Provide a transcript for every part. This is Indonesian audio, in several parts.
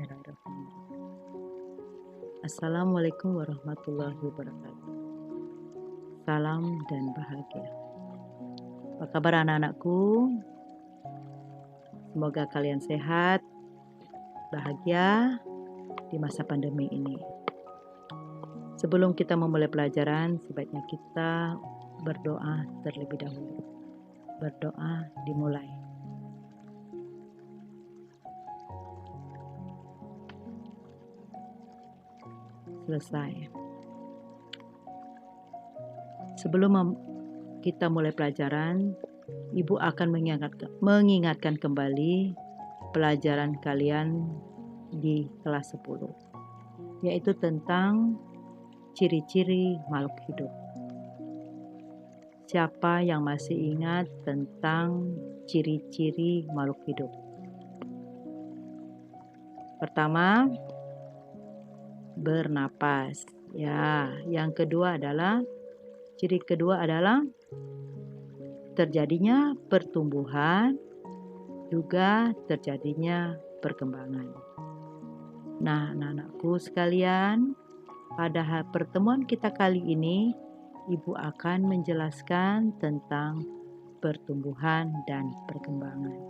Bismillahirrahmanirrahim. Assalamualaikum warahmatullahi wabarakatuh. Salam dan bahagia. Apa kabar anak-anakku? Semoga kalian sehat, bahagia di masa pandemi ini. Sebelum kita memulai pelajaran, sebaiknya kita berdoa terlebih dahulu. Berdoa dimulai. Selesai. Sebelum kita mulai pelajaran, Ibu akan mengingatkan kembali pelajaran kalian di kelas 10, yaitu tentang ciri-ciri makhluk hidup. Siapa yang masih ingat tentang ciri-ciri makhluk hidup? Pertama, bernapas. Ya, yang kedua adalah ciri kedua adalah terjadinya pertumbuhan, juga terjadinya perkembangan. Nah, anak-anakku sekalian, pada pertemuan kita kali ini, Ibu akan menjelaskan tentang pertumbuhan dan perkembangan.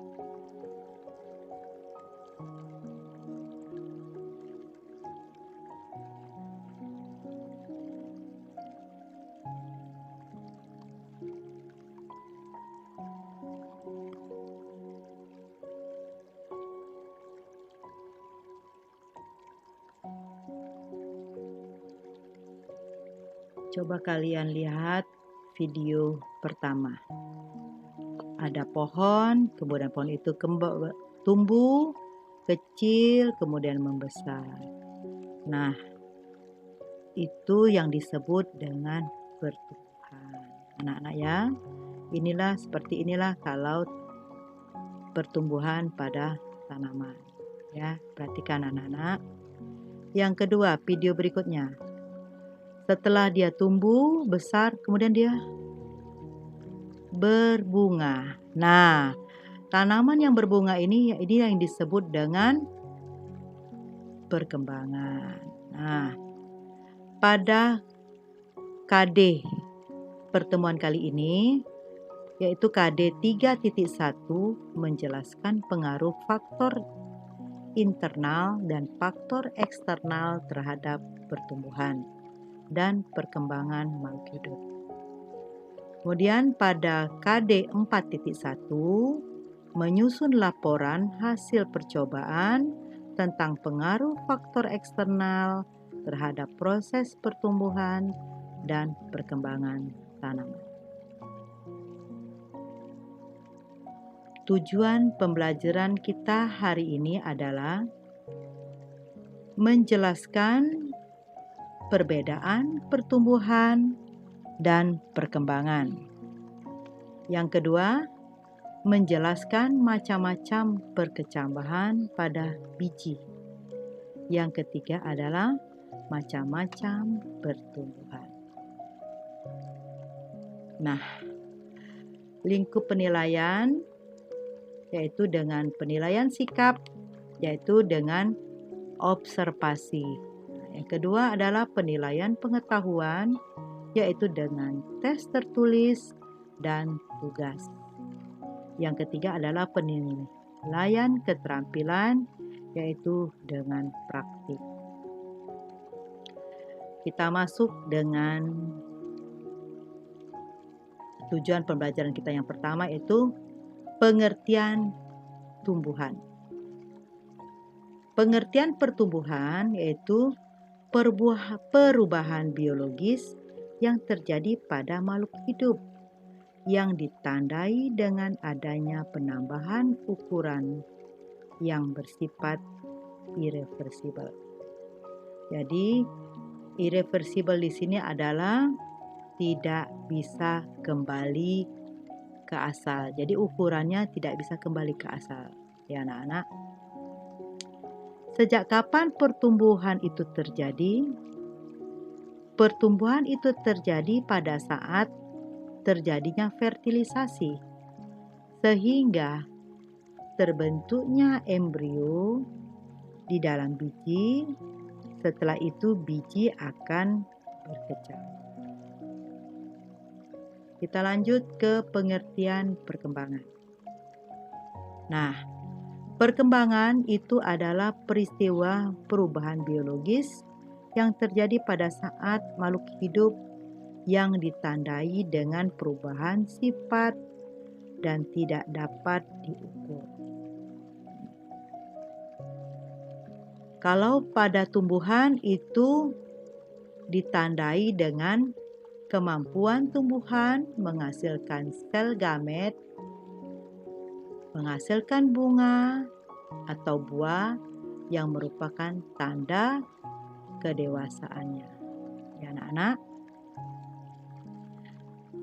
Coba kalian lihat video pertama. Ada pohon, kemudian pohon itu tumbuh kecil, kemudian membesar. Nah, itu yang disebut dengan pertumbuhan. Anak-anak ya, seperti inilah kalau pertumbuhan pada tanaman. Ya, perhatikan anak-anak. Yang kedua, video berikutnya. Setelah dia tumbuh besar, kemudian dia berbunga. Nah, tanaman yang berbunga ini yang disebut dengan perkembangan. Nah, pada KD pertemuan kali ini, yaitu KD 3.1, menjelaskan pengaruh faktor internal dan faktor eksternal terhadap pertumbuhan dan perkembangan makhluk hidup. Kemudian pada KD 4.1 menyusun laporan hasil percobaan tentang pengaruh faktor eksternal terhadap proses pertumbuhan dan perkembangan tanaman. Tujuan pembelajaran kita hari ini adalah menjelaskan perbedaan pertumbuhan dan perkembangan. Yang kedua, menjelaskan macam-macam perkecambahan pada biji. Yang ketiga adalah macam-macam pertumbuhan. Nah, lingkup penilaian yaitu dengan penilaian sikap, yaitu dengan observasi. Yang kedua adalah penilaian pengetahuan, yaitu dengan tes tertulis dan tugas. Yang ketiga adalah penilaian keterampilan, yaitu dengan praktik. Kita masuk dengan tujuan pembelajaran kita yang pertama, yaitu pengertian tumbuhan. Pengertian pertumbuhan yaitu perubahan biologis yang terjadi pada makhluk hidup yang ditandai dengan adanya penambahan ukuran yang bersifat irreversibel. Jadi, irreversibel di sini adalah tidak bisa kembali ke asal. Jadi ukurannya tidak bisa kembali ke asal. Ya anak-anak. Sejak kapan pertumbuhan itu terjadi? Pertumbuhan itu terjadi pada saat terjadinya fertilisasi, sehingga terbentuknya embrio di dalam biji. Setelah itu biji akan berkecambah. Kita lanjut ke pengertian perkembangan. Nah, perkembangan itu adalah peristiwa perubahan biologis yang terjadi pada saat makhluk hidup yang ditandai dengan perubahan sifat dan tidak dapat diukur. Kalau pada tumbuhan itu ditandai dengan kemampuan tumbuhan menghasilkan sel gamet, menghasilkan bunga atau buah yang merupakan tanda kedewasaannya. Ya anak-anak.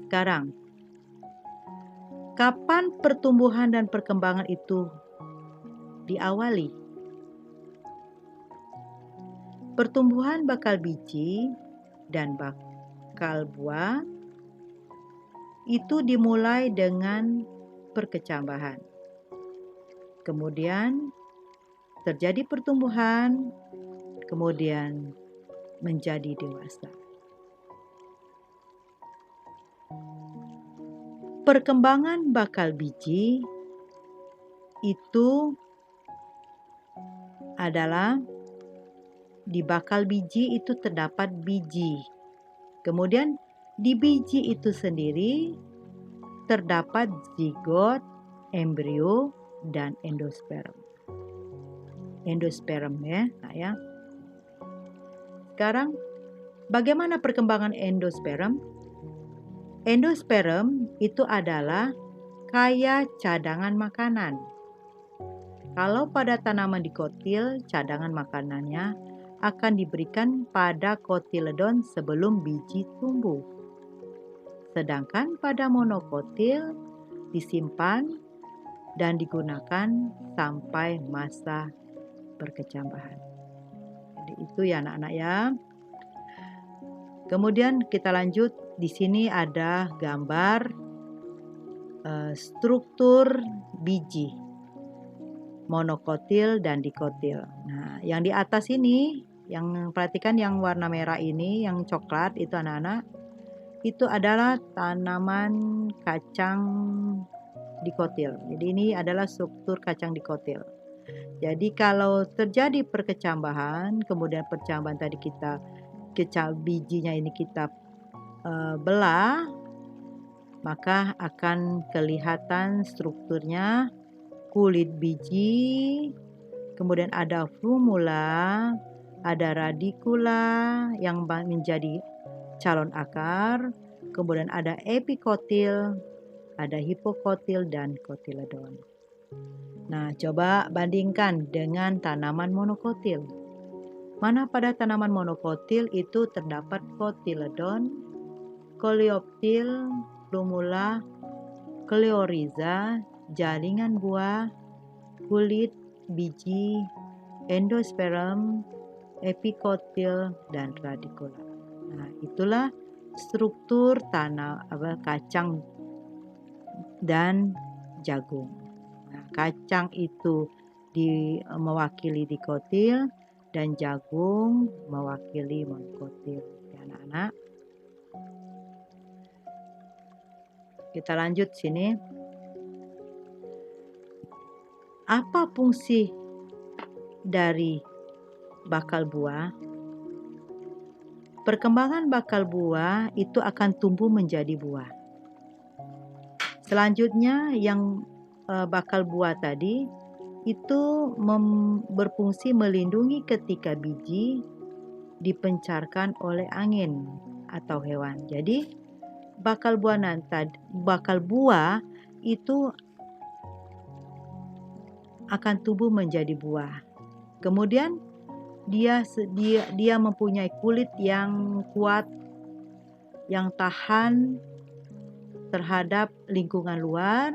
Sekarang, kapan pertumbuhan dan perkembangan itu diawali? Pertumbuhan bakal biji dan bakal buah itu dimulai dengan perkecambahan. Kemudian terjadi pertumbuhan, kemudian menjadi dewasa. Perkembangan bakal biji itu adalah di bakal biji itu terdapat biji. Kemudian di biji itu sendiri terdapat zigot, embrio, dan endosperm. Endosperm ya. Sekarang bagaimana perkembangan endosperm? Endosperm itu adalah kayak cadangan makanan. Kalau pada tanaman dikotil, cadangan makanannya akan diberikan pada kotiledon sebelum biji tumbuh. Sedangkan pada monokotil disimpan dan digunakan sampai masa perkecambahan. Jadi itu ya anak-anak ya. Kemudian kita lanjut, di sini ada gambar struktur biji monokotil dan dikotil. Nah, yang di atas ini, yang perhatikan yang warna merah ini, yang coklat itu anak-anak, itu adalah tanaman kacang dikotil. Jadi ini adalah struktur kacang dikotil. Jadi kalau terjadi perkecambahan, kemudian percambahan tadi bijinya ini kita belah, maka akan kelihatan strukturnya kulit biji, kemudian ada flumula, ada radikula yang menjadi calon akar, kemudian ada epikotil, ada hipokotil, dan kotiledon. Nah, coba bandingkan dengan tanaman monokotil. Mana pada tanaman monokotil itu terdapat kotiledon, koleoptil, flumula, kleoriza, jaringan buah, kulit, biji, endosperm, epikotil, dan radikula. Nah, itulah struktur kacang dan jagung. Nah, kacang itu mewakili dikotil dan jagung mewakili monokotil. Ya, anak-anak. Kita lanjut sini. Apa fungsi dari bakal buah? Perkembangan bakal buah itu akan tumbuh menjadi buah. Selanjutnya yang bakal buah tadi itu berfungsi melindungi ketika biji dipencarkan oleh angin atau hewan. Jadi bakal buah itu akan tumbuh menjadi buah. Kemudian dia mempunyai kulit yang kuat, yang tahan terhadap lingkungan luar,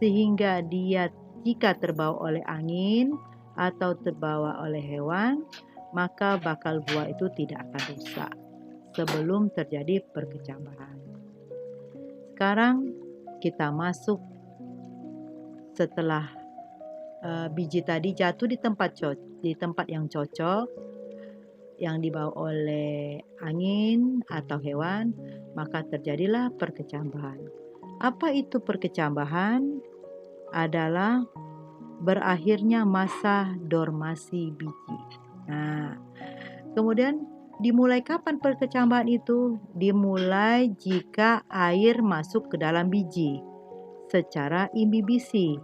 sehingga dia jika terbawa oleh angin atau terbawa oleh hewan, maka bakal buah itu tidak akan rusak sebelum terjadi perkecambahan. Sekarang kita masuk setelah biji tadi jatuh di tempat di tempat yang cocok, yang dibawa oleh angin atau hewan, maka terjadilah perkecambahan. Apa itu perkecambahan? Adalah berakhirnya masa dormasi biji. Nah, kemudian dimulai kapan perkecambahan itu? Dimulai jika air masuk ke dalam biji secara imbibisi.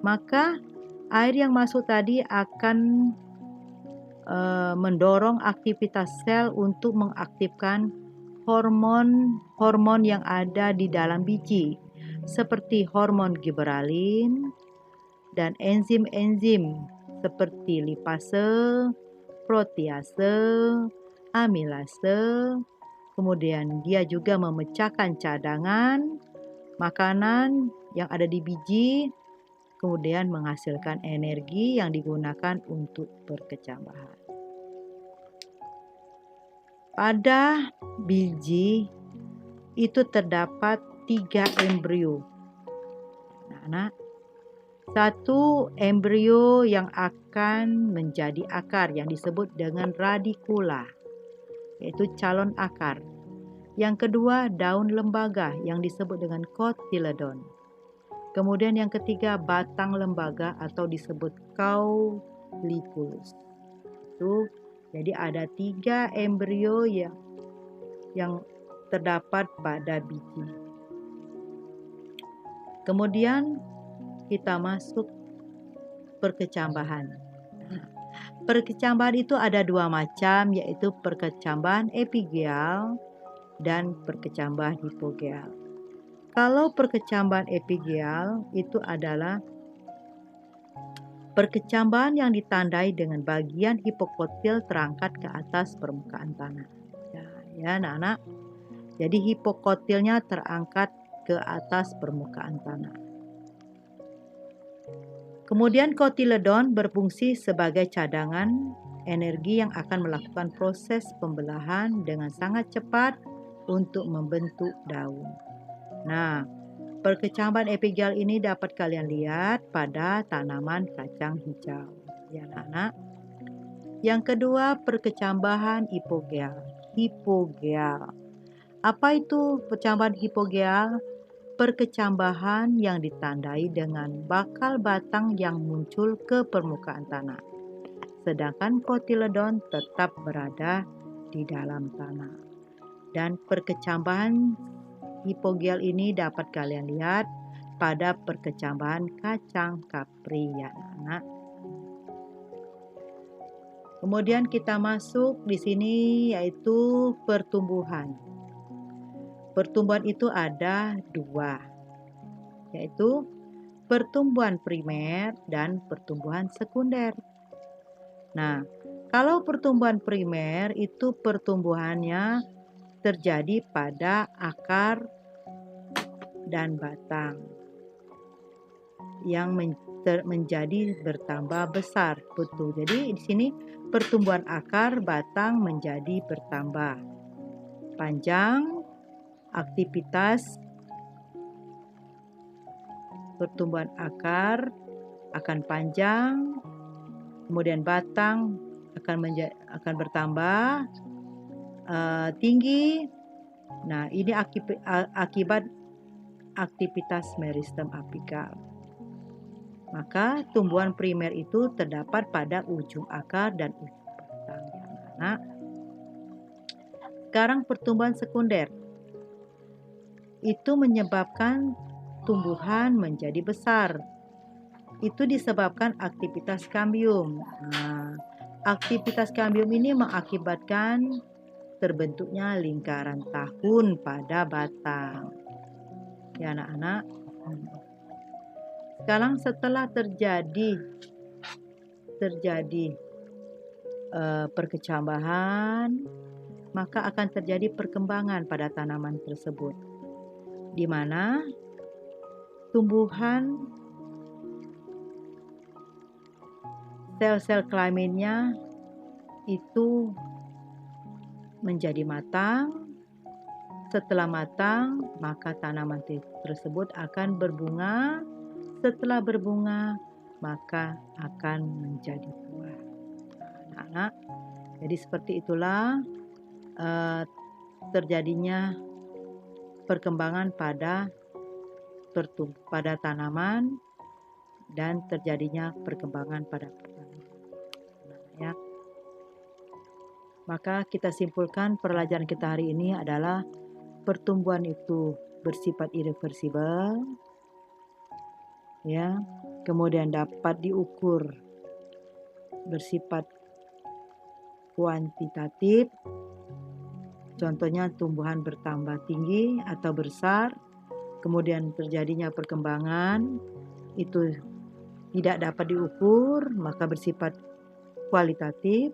Maka air yang masuk tadi akan mendorong aktivitas sel untuk mengaktifkan hormon-hormon yang ada di dalam biji, seperti hormon giberalin dan enzim-enzim seperti lipase, protease, amilase. Kemudian dia juga memecahkan cadangan makanan yang ada di biji, kemudian menghasilkan energi yang digunakan untuk perkecambahan. Pada biji itu terdapat 3 embrio. Nah, satu embrio yang akan menjadi akar yang disebut dengan radikula, yaitu calon akar. Yang kedua, daun lembaga yang disebut dengan kotiledon. Kemudian yang ketiga, batang lembaga atau disebut cauliculus. Jadi ada 3 embrio yang terdapat pada biji. Kemudian kita masuk perkecambahan. Perkecambahan itu ada 2 macam, yaitu perkecambahan epigeal dan perkecambahan hipogeal. Kalau perkecambahan epigeal itu adalah perkecambahan yang ditandai dengan bagian hipokotil terangkat ke atas permukaan tanah. Ya, anak-anak. Jadi hipokotilnya terangkat ke atas permukaan tanah. Kemudian kotiledon berfungsi sebagai cadangan energi yang akan melakukan proses pembelahan dengan sangat cepat untuk membentuk daun. Nah, perkecambahan epigeal ini dapat kalian lihat pada tanaman kacang hijau. Ya, anak-anak. Yang kedua, perkecambahan hipogeal. Apa itu perkecambahan hipogeal? Perkecambahan yang ditandai dengan bakal batang yang muncul ke permukaan tanah. Sedangkan kotiledon tetap berada di dalam tanah. Dan perkecambahan hipogeal ini dapat kalian lihat pada perkecambahan kacang kapri, ya anak. Kemudian kita masuk di sini yaitu pertumbuhan. Pertumbuhan itu ada 2, yaitu pertumbuhan primer dan pertumbuhan sekunder. Nah, kalau pertumbuhan primer itu pertumbuhannya terjadi pada akar dan batang yang menjadi bertambah besar. Betul. Jadi di sini pertumbuhan akar batang menjadi bertambah panjang, aktivitas pertumbuhan akar akan panjang, kemudian batang akan bertambah tinggi. Nah, ini akibat aktivitas meristem apikal. Maka tumbuhan primer itu terdapat pada ujung akar dan ujung batang. Nah, sekarang pertumbuhan sekunder itu menyebabkan tumbuhan menjadi besar. Itu disebabkan aktivitas kambium. Nah, aktivitas kambium ini mengakibatkan terbentuknya lingkaran tahun pada batang. Ya anak-anak. Sekarang setelah terjadi perkecambahan, maka akan terjadi perkembangan pada tanaman tersebut, di mana tumbuhan sel-sel kelaminnya itu menjadi matang. Setelah matang, maka tanaman tersebut akan berbunga. Setelah berbunga, maka akan menjadi buah. anak-anak. Jadi seperti itulah terjadinya perkembangan pada tanaman dan terjadinya perkembangan pada pertanian. Ya. Maka kita simpulkan pelajaran kita hari ini adalah pertumbuhan itu bersifat irreversibel, ya, kemudian dapat diukur bersifat kuantitatif, contohnya tumbuhan bertambah tinggi atau besar, kemudian terjadinya perkembangan itu tidak dapat diukur, maka bersifat kualitatif,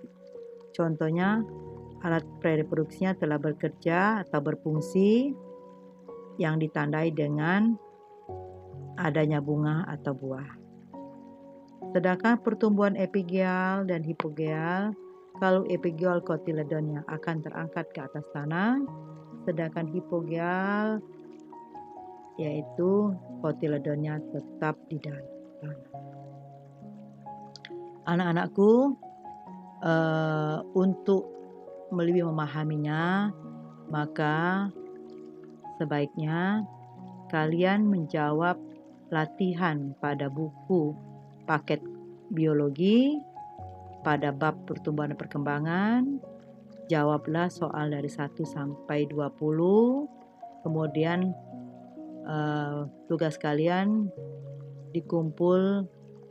contohnya alat reproduksinya telah bekerja atau berfungsi yang ditandai dengan adanya bunga atau buah. Sedangkan pertumbuhan epigeal dan hipogeal, kalau epigeal kotiledonnya akan terangkat ke atas tanah, sedangkan hipogeal yaitu kotiledonnya tetap di dalam tanah. Anak-anakku, untuk lebih memahaminya, maka sebaiknya kalian menjawab latihan pada buku paket biologi pada bab pertumbuhan dan perkembangan. Jawablah soal dari 1 sampai 20. Kemudian tugas kalian dikumpul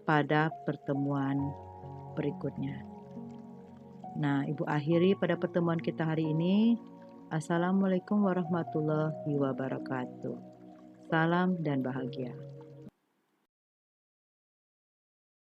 pada pertemuan berikutnya. Nah, Ibu akhiri pada pertemuan kita hari ini. Assalamualaikum warahmatullahi wabarakatuh. Salam dan bahagia.